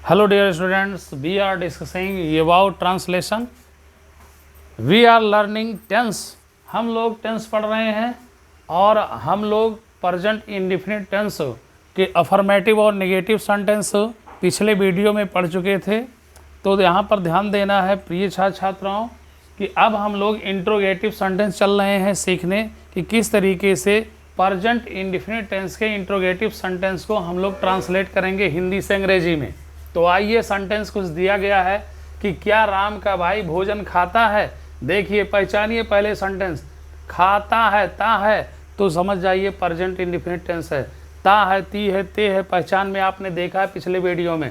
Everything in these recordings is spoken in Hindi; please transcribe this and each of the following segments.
Hello dear students, we are discussing about translation. We are learning tense. हम लोग टेंस पढ़ रहे हैं और हम लोग प्रेजेंट इंडेफिनिट टेंस के अफर्मेटिव और नेगेटिव सेंटेंस पिछले वीडियो में पढ़ चुके थे। तो यहाँ पर ध्यान देना है प्रिय छात्र छात्राओं कि अब हम लोग इंट्रोगेटिव सेंटेंस चल रहे हैं सीखने कि किस तरीके से प्रेजेंट इंडेफिनिट टेंस के इंट्रोगेटिव सेंटेंस को हम लोग ट्रांसलेट करेंगे हिंदी से अंग्रेजी में। तो आइए, सेंटेंस कुछ दिया गया है कि क्या राम का भाई भोजन खाता है। देखिए, पहचानिए पहले सेंटेंस। खाता है, ता है, तो समझ जाइए प्रेजेंट इंडेफिनिट टेंस है। ता है, ती है, ते है, पहचान में आपने देखा है पिछले वीडियो में।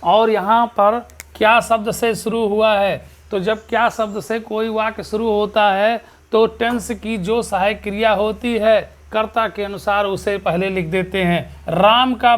और यहाँ पर क्या शब्द से शुरू हुआ है, तो जब क्या शब्द से कोई वाक्य शुरू होता है तो टेंस की जो सहायक क्रिया होती है कर्ता के अनुसार उसे पहले लिख देते हैं। राम का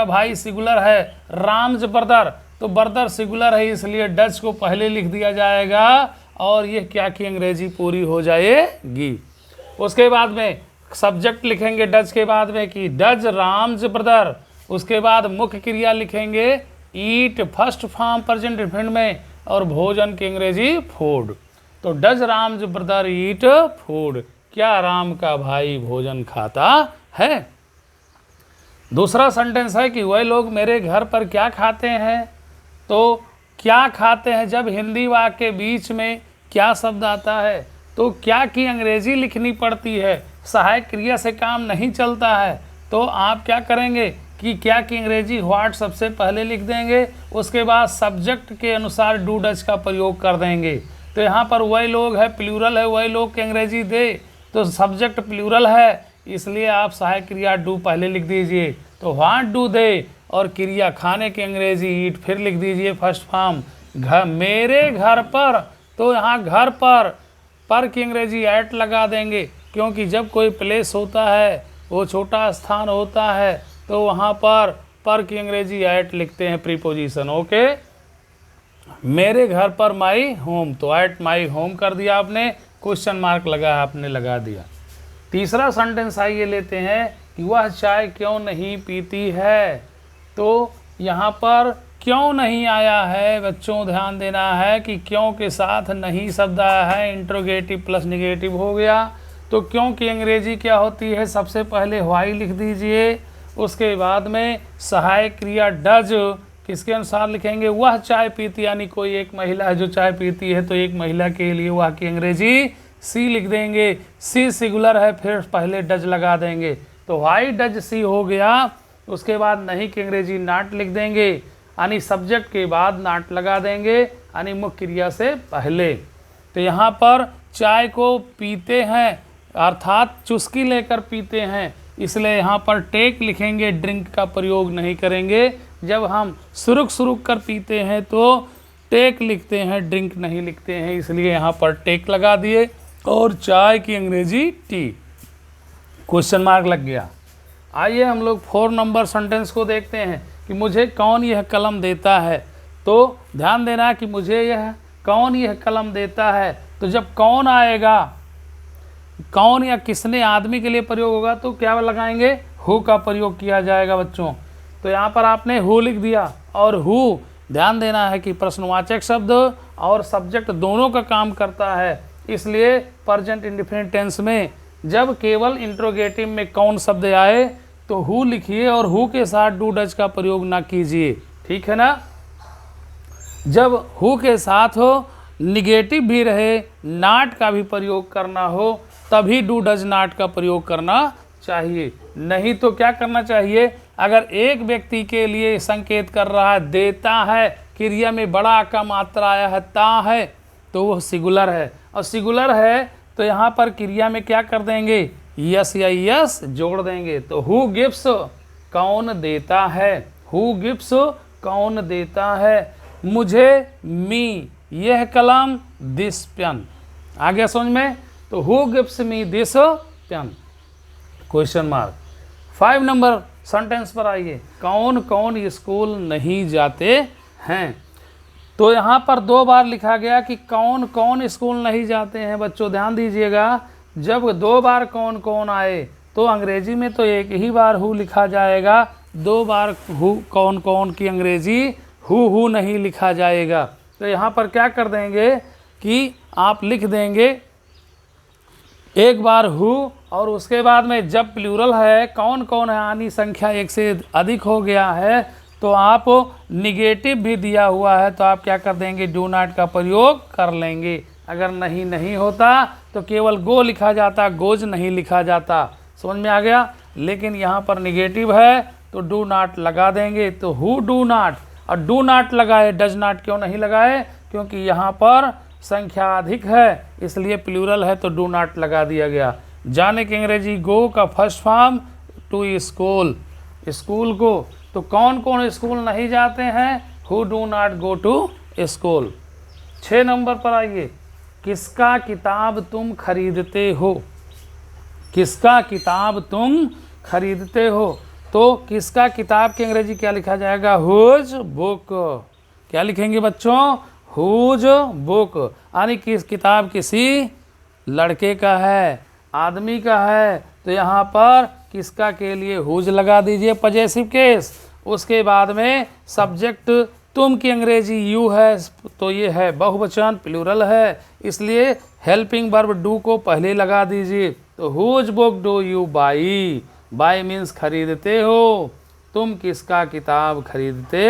भाई सिंगुलर है, राम्स ब्रदर, तो ब्रदर सिंगुलर है, इसलिए डच को पहले लिख दिया जाएगा और ये क्या की अंग्रेजी पूरी हो जाएगी। उसके बाद में सब्जेक्ट लिखेंगे डच के बाद में कि डच राम्स ब्रदर। उसके बाद मुख्य क्रिया लिखेंगे ईट, फर्स्ट फॉर्म प्रेजेंट इंडेफिनिट में, और भोजन की अंग्रेजी फूड। तो Dutch Ram's brother eat food, क्या राम का भाई भोजन खाता है। दूसरा सेंटेंस है कि वह लोग मेरे घर पर क्या खाते हैं। तो क्या खाते हैं, जब हिंदी वाक्य के बीच में क्या शब्द आता है तो क्या की अंग्रेजी लिखनी पड़ती है, सहायक क्रिया से काम नहीं चलता है। तो आप क्या करेंगे कि क्या की अंग्रेजी व्हाट सबसे पहले लिख देंगे, उसके बाद सब्जेक्ट के अनुसार डू डच का प्रयोग कर देंगे। तो यहाँ पर वही लोग है, प्लूरल है, वही लोग की अंग्रेजी दे, तो सब्जेक्ट प्लूरल है, इसलिए आप सहायक क्रिया डू पहले लिख दीजिए। तो व्हाट डू दे, और क्रिया खाने की अंग्रेजी ईट फिर लिख दीजिए फर्स्ट फॉर्म। घर, मेरे घर पर, तो यहाँ घर पर की अंग्रेजी एट लगा देंगे, क्योंकि जब कोई प्लेस होता है वो छोटा स्थान होता है तो वहाँ पर की अंग्रेजी एट लिखते हैं प्रीपोजिशन। ओके, मेरे घर पर माई होम, तो एट माई होम कर दिया आपने, क्वेश्चन मार्क आपने लगा दिया। तीसरा सेंटेंस आइए लेते हैं कि वह चाय क्यों नहीं पीती है। तो यहाँ पर क्यों नहीं आया है, बच्चों ध्यान देना है कि क्यों के साथ नहीं शब्द आया है, इंट्रोगेटिव प्लस निगेटिव हो गया। तो क्यों की अंग्रेजी क्या होती है, सबसे पहले व्हाई लिख दीजिए, उसके बाद में सहायक क्रिया डज किसके अनुसार लिखेंगे, वह चाय पीती, यानी कोई एक महिला है जो चाय पीती है, तो एक महिला के लिए वह की अंग्रेजी सी लिख देंगे। सी सिंगुलर है, फिर पहले डज लगा देंगे, तो व्हाई डज सी हो गया। उसके बाद नहीं की अंग्रेजी नाट लिख देंगे, यानी सब्जेक्ट के बाद नाट लगा देंगे, यानी मुख्य क्रिया से पहले। तो यहाँ पर चाय को पीते हैं अर्थात चुस्की लेकर पीते हैं, इसलिए यहाँ पर टेक लिखेंगे, ड्रिंक का प्रयोग नहीं करेंगे। जब हम सुरुक कर पीते हैं तो टेक लिखते हैं, ड्रिंक नहीं लिखते हैं, इसलिए यहाँ पर टेक लगा दिए। और चाय की अंग्रेजी टी, क्वेश्चन मार्क लग गया। आइए हम लोग 4 नंबर सेंटेंस को देखते हैं कि मुझे कौन यह कलम देता है। तो ध्यान देना कि मुझे कौन यह कलम देता है, तो जब कौन आएगा, कौन या किसने आदमी के लिए प्रयोग होगा तो क्या लगाएंगे, हु का प्रयोग किया जाएगा बच्चों। तो यहाँ पर आपने हु लिख दिया, और हु ध्यान देना है कि प्रश्नवाचक शब्द और सब्जेक्ट दोनों का काम करता है, इसलिए प्रेजेंट इंडेफिनिट टेंस में जब केवल इंट्रोगेटिव में कौन शब्द आए तो हु लिखिए और हु के साथ डू डच का प्रयोग ना कीजिए, ठीक है ना। जब हु के साथ हो, निगेटिव भी रहे, नाट का भी प्रयोग करना हो, तभी डू डज नाट का प्रयोग करना चाहिए। नहीं तो क्या करना चाहिए, अगर एक व्यक्ति के लिए संकेत कर रहा है, देता है, क्रिया में बड़ा का मात्रा आया है, ता है, तो वो सिंगुलर है, और सिंगुलर है तो यहाँ पर क्रिया में क्या कर देंगे, यस या यस जोड़ देंगे। तो हु गिव्स, कौन देता है, हु गिव्स कौन देता है, मुझे मी यह कलम, दिस पेन। आ गया समझ में। तो who gives me this pen, question mark. 5 नंबर सेंटेंस पर आइए, कौन कौन स्कूल नहीं जाते हैं। तो यहाँ पर 2 बार लिखा गया कि कौन कौन स्कूल नहीं जाते हैं। बच्चों ध्यान दीजिएगा, जब 2 बार कौन कौन आए तो अंग्रेजी में तो एक ही बार हु लिखा जाएगा, 2 बार हु कौन कौन की अंग्रेजी हु नहीं लिखा जाएगा। तो यहाँ पर क्या कर देंगे कि आप लिख देंगे एक बार हु, और उसके बाद में जब प्लूरल है कौन कौन है यानी संख्या 1 से अधिक हो गया है तो आप निगेटिव भी दिया हुआ है तो आप क्या कर देंगे डू नॉट का प्रयोग कर लेंगे। अगर नहीं होता तो केवल गो लिखा जाता, गोज नहीं लिखा जाता। समझ में आ गया। लेकिन यहाँ पर निगेटिव है तो डू नॉट लगा देंगे। तो हु डू नॉट, और डू नॉट लगाए, डज नॉट क्यों नहीं लगाए? क्योंकि यहाँ पर संख्या अधिक है इसलिए प्लूरल है तो डू नॉट लगा दिया गया। जाने की अंग्रेजी गो का first form to school, school को। तो कौन कौन स्कूल नहीं जाते हैं? Who do not go to school. 6 नंबर पर आइए, किसका किताब तुम खरीदते हो? किसका किताब तुम खरीदते हो? तो किसका किताब की अंग्रेजी क्या लिखा जाएगा? Whose book. क्या लिखेंगे बच्चों? Whose book. यानी किस किताब किसी लड़के का है, आदमी का है, तो यहाँ पर किसका के लिए हुज लगा दीजिए, पजेसिव केस। उसके बाद में सब्जेक्ट तुम की अंग्रेजी यू है तो ये है बहुवचन, प्लूरल है, इसलिए हेल्पिंग वर्ब डू को पहले लगा दीजिए। तो whose book do you buy? Buy means खरीदते हो। तुम किसका किताब खरीदते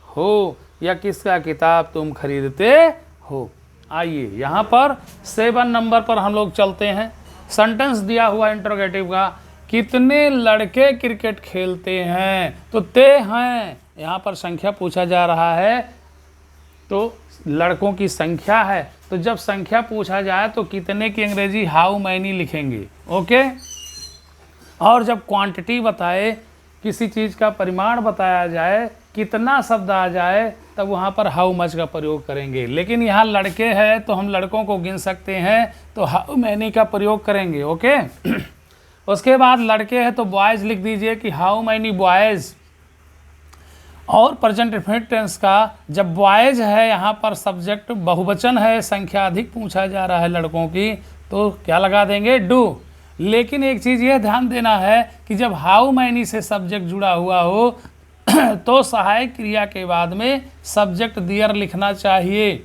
हो या किसका किताब तुम खरीदते हो? आइए यहाँ पर 7 नंबर पर हम लोग चलते हैं। सेंटेंस दिया हुआ इंटरोगेटिव का, कितने लड़के क्रिकेट खेलते हैं? तो ते हैं, यहाँ पर संख्या पूछा जा रहा है तो लड़कों की संख्या है। तो जब संख्या पूछा जाए तो कितने की अंग्रेजी हाउ मैनी लिखेंगे। ओके। और जब क्वांटिटी बताए, किसी चीज़ का परिमाण बताया जाए, कितना शब्द आ जाए, तब वहाँ पर हाउ मच का प्रयोग करेंगे। लेकिन यहाँ लड़के हैं तो हम लड़कों को गिन सकते हैं तो हाउ मैनी का प्रयोग करेंगे। ओके। उसके बाद लड़के हैं तो बॉयज़ लिख दीजिए कि हाउ मैनी बॉयज़। और प्रेजेंट इंडेफिनिट टेंस का जब बॉयज़ है यहाँ पर सब्जेक्ट बहुवचन है, संख्या अधिक पूछा जा रहा है लड़कों की, तो क्या लगा देंगे? डू। लेकिन एक चीज़ यह ध्यान देना है कि जब हाउ मैनी से सब्जेक्ट जुड़ा हुआ हो तो सहायक क्रिया के बाद में सब्जेक्ट दियर लिखना चाहिए।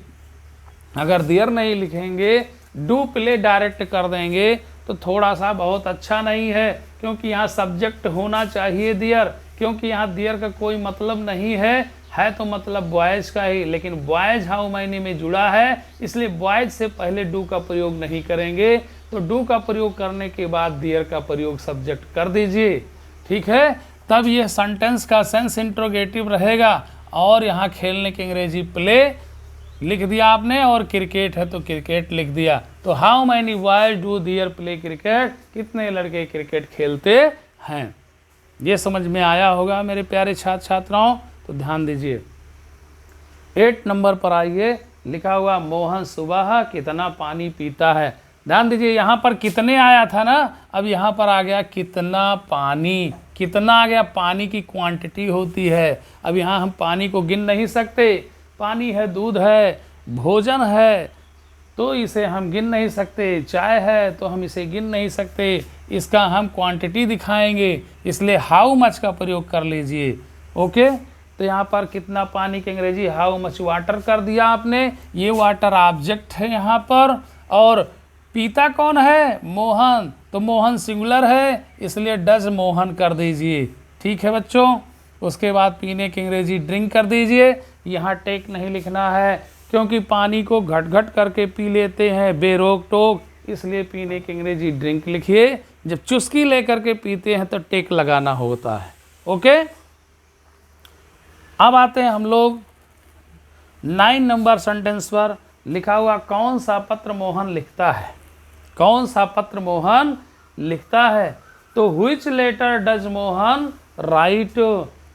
अगर दियर नहीं लिखेंगे, डू प्ले डायरेक्ट कर देंगे तो थोड़ा सा बहुत अच्छा नहीं है, क्योंकि यहाँ सब्जेक्ट होना चाहिए दियर। क्योंकि यहाँ दियर का कोई मतलब नहीं है तो मतलब बॉयज़ का ही, लेकिन बॉयज़ हाउ मैनी में जुड़ा है इसलिए बॉयज़ से पहले डू का प्रयोग नहीं करेंगे। तो डू का प्रयोग करने के बाद दियर का प्रयोग सब्जेक्ट कर दीजिए। ठीक है, तब ये सेंटेंस का सेंस इंट्रोगेटिव रहेगा। और यहाँ खेलने की अंग्रेजी प्ले लिख दिया आपने, और क्रिकेट है तो क्रिकेट लिख दिया। तो how many boys do there play cricket? कितने लड़के क्रिकेट खेलते हैं? ये समझ में आया होगा मेरे प्यारे छात्र छात्राओं, तो ध्यान दीजिए। 8 नंबर पर आइए, लिखा हुआ मोहन सुबह कितना पानी पीता है। ध्यान दीजिए, यहाँ पर कितने आया था ना, अब यहाँ पर आ गया कितना पानी। कितना आ गया? पानी की क्वांटिटी होती है। अब यहाँ हम पानी को गिन नहीं सकते। पानी है, दूध है, भोजन है तो इसे हम गिन नहीं सकते, चाय है तो हम इसे गिन नहीं सकते, इसका हम क्वांटिटी दिखाएंगे, इसलिए हाउ मच का प्रयोग कर लीजिए। ओके। तो यहाँ पर कितना पानी की अंग्रेजी हाउ मच वाटर कर दिया आपने। ये वाटर ऑब्जेक्ट है यहाँ पर, और पीता कौन है? मोहन। तो मोहन सिंगुलर है इसलिए डज मोहन कर दीजिए। ठीक है बच्चों। उसके बाद पीने की अंग्रेजी ड्रिंक कर दीजिए। यहाँ टेक नहीं लिखना है क्योंकि पानी को घट घट करके पी लेते हैं बेरोक टोक, इसलिए पीने की अंग्रेजी ड्रिंक लिखिए। जब चुस्की लेकर के पीते हैं तो टेक लगाना होता है। ओके। अब आते हैं हम लोग 9 नंबर सेंटेंस पर। लिखा हुआ कौन सा पत्र मोहन लिखता है? कौन सा पत्र मोहन लिखता है? तो which letter does Mohan write?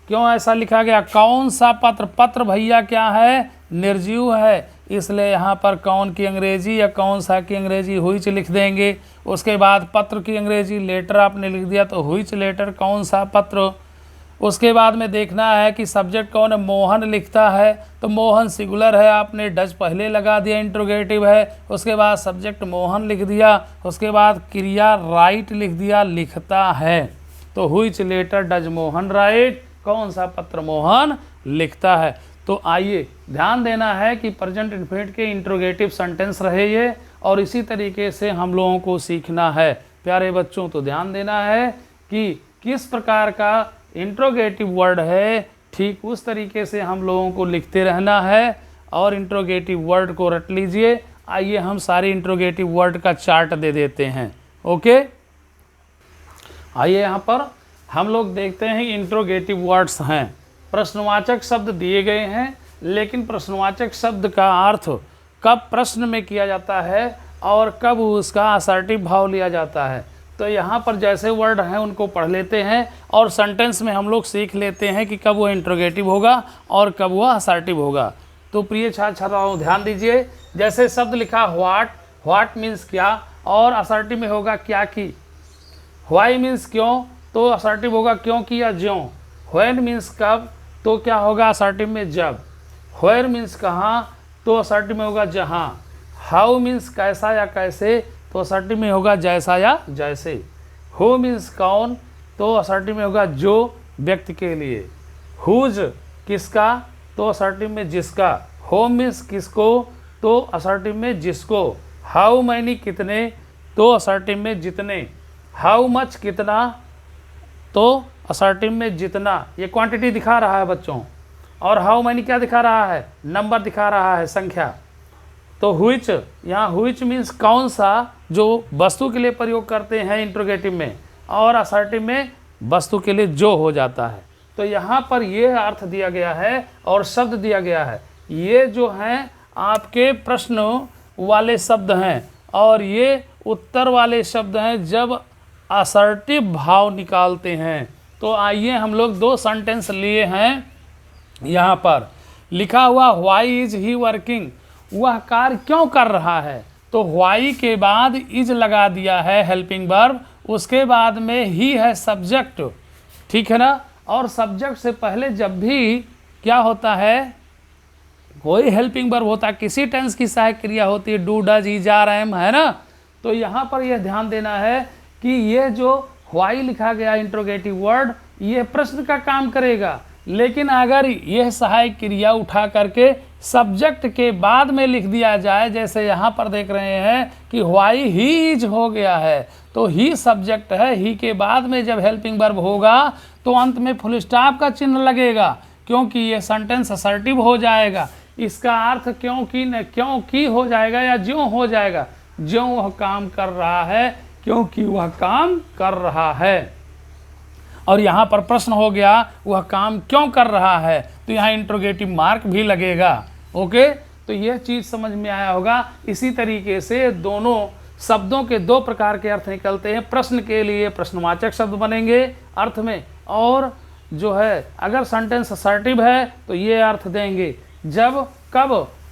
क्यों ऐसा लिखा गया? कौन सा पत्र? पत्र भैया क्या है? निर्जीव है, इसलिए यहाँ पर कौन की अंग्रेजी या कौन सा की अंग्रेजी व्हिच लिख देंगे। उसके बाद पत्र की अंग्रेजी लेटर आपने लिख दिया तो व्हिच लेटर, कौन सा पत्र। उसके बाद में देखना है कि सब्जेक्ट कौन है। मोहन लिखता है तो मोहन सिंगुलर है, आपने डज पहले लगा दिया, इंट्रोगेटिव है। उसके बाद सब्जेक्ट मोहन लिख दिया, उसके बाद क्रिया राइट लिख दिया, लिखता है। तो which letter does Mohan write, कौन सा पत्र मोहन लिखता है। तो आइए ध्यान देना है कि प्रेजेंट इंडेफिनिट के इंट्रोगेटिव सेंटेंस रहे ये, और इसी तरीके से हम लोगों को सीखना है प्यारे बच्चों। तो ध्यान देना है कि किस प्रकार का इंट्रोगेटिव वर्ड है, ठीक उस तरीके से हम लोगों को लिखते रहना है और इंट्रोगेटिव वर्ड को रट लीजिए। आइए हम सारे इंट्रोगेटिव वर्ड का चार्ट दे देते हैं। ओके, आइए यहाँ पर हम लोग देखते हैं इंट्रोगेटिव वर्ड्स हैं। प्रश्नवाचक शब्द दिए गए हैं, लेकिन प्रश्नवाचक शब्द का अर्थ कब प्रश्न में किया जाता है और कब उसका असर्टिव भाव लिया जाता है। तो यहाँ पर जैसे वर्ड हैं उनको पढ़ लेते हैं और सेंटेंस में हम लोग सीख लेते हैं कि कब वो इंट्रोगेटिव होगा और कब वो असर्टिव होगा। तो प्रिय छात्र छात्राओं ध्यान दीजिए, जैसे शब्द लिखा व्हाट मीन्स क्या, और असर्टिव में होगा क्या की। व्हाई मीन्स क्यों, तो असर्टिव होगा क्यों की या ज्यों। व्हेन मीन्स कब, तो क्या होगा असर्टिव में जब। व्हेयर मीन्स कहाँ, तो असर्टिव में होगा जहाँ। हाउ मीन्स कैसा या कैसे, तो असर्टिव में होगा जैसा या जैसे। हु मीन्स कौन, तो असर्टिव में होगा जो व्यक्ति के लिए। हुज किसका, तो असर्टिव में जिसका। होम मीन्स किसको, तो असर्टिव में जिसको। हाउ मैनी कितने, तो असर्टिव में जितने। हाउ मच कितना, तो असर्टिव में जितना। ये क्वांटिटी दिखा रहा है बच्चों, और हाउ मैनी क्या दिखा रहा है, नंबर दिखा रहा है, संख्या। तो व्हिच, यहाँ व्हिच मीन्स कौन सा, जो वस्तु के लिए प्रयोग करते हैं इंट्रोगेटिव में, और असर्टिव में वस्तु के लिए जो हो जाता है। तो यहाँ पर ये अर्थ दिया गया है और शब्द दिया गया है। ये जो हैं आपके प्रश्न वाले शब्द हैं और ये उत्तर वाले शब्द हैं जब असर्टिव भाव निकालते हैं। तो आइए हम लोग दो सेंटेंस लिए हैं। यहाँ पर लिखा हुआ व्हाई इज ही वर्किंग, वह कार्य क्यों कर रहा है। तो व्हाई के बाद इज लगा दिया है हेल्पिंग वर्ब, उसके बाद में ही है सब्जेक्ट, ठीक है ना। और सब्जेक्ट से पहले जब भी क्या होता है, कोई हेल्पिंग वर्ब होता है, किसी टेंस की सहायक क्रिया होती है, do does is are am, है ना। तो यहाँ पर यह ध्यान देना है कि ये जो व्हाई लिखा गया इंट्रोगेटिव वर्ड, ये प्रश्न का काम करेगा, लेकिन अगर यह सहायक क्रिया उठा करके सब्जेक्ट के बाद में लिख दिया जाए, जैसे यहाँ पर देख रहे हैं कि व्हाई ही इज हो गया है, तो ही सब्जेक्ट है, ही के बाद में जब हेल्पिंग वर्ब होगा तो अंत में फुल स्टॉप का चिन्ह लगेगा, क्योंकि ये सेंटेंस असर्टिव हो जाएगा। इसका अर्थ क्योंकि हो जाएगा या ज्यों हो जाएगा, ज्यों वह काम कर रहा है, क्योंकि वह काम कर रहा है। और यहाँ पर प्रश्न हो गया वह काम क्यों कर रहा है, तो यहाँ इंट्रोगेटिव मार्क भी लगेगा। ओके, तो यह चीज़ समझ में आया होगा। इसी तरीके से दोनों शब्दों के दो प्रकार के अर्थ निकलते हैं। प्रश्न के लिए प्रश्नवाचक शब्द बनेंगे अर्थ में, और जो है अगर सेंटेंस असर्टिव है तो ये अर्थ देंगे।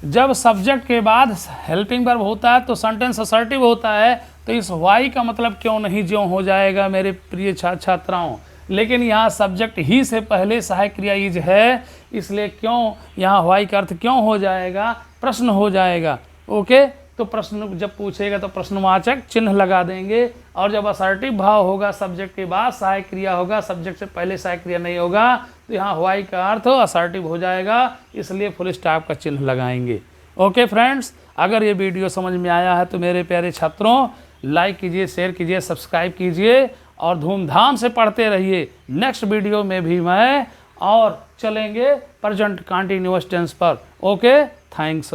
जब सब्जेक्ट के बाद हेल्पिंग वर्ब होता है तो सेंटेंस असर्टिव होता है, तो इस वाई का मतलब क्यों नहीं ज्यों हो जाएगा मेरे प्रिय छात्र छात्राओं। लेकिन यहाँ सब्जेक्ट ही से पहले सहायक क्रिया इज है, इसलिए क्यों यहाँ वाई का अर्थ क्यों हो जाएगा, प्रश्न हो जाएगा। ओके, तो प्रश्न जब पूछेगा तो प्रश्नवाचक चिन्ह लगा देंगे, और जब असर्टिव भाव होगा सब्जेक्ट के बाद सहायक क्रिया होगा, सब्जेक्ट से पहले सहायक क्रिया नहीं होगा, तो यहाँ वाई का अर्थ असर्टिव हो जाएगा, इसलिए फुल स्टॉप का चिन्ह लगाएंगे। ओके फ्रेंड्स, अगर ये वीडियो समझ में आया है तो मेरे प्यारे छात्रों लाइक कीजिए, शेयर कीजिए, सब्सक्राइब कीजिए और धूमधाम से पढ़ते रहिए। नेक्स्ट वीडियो में भी मैं और चलेंगे प्रेजेंट कंटीन्यूअस टेंस पर। Okay, thanks.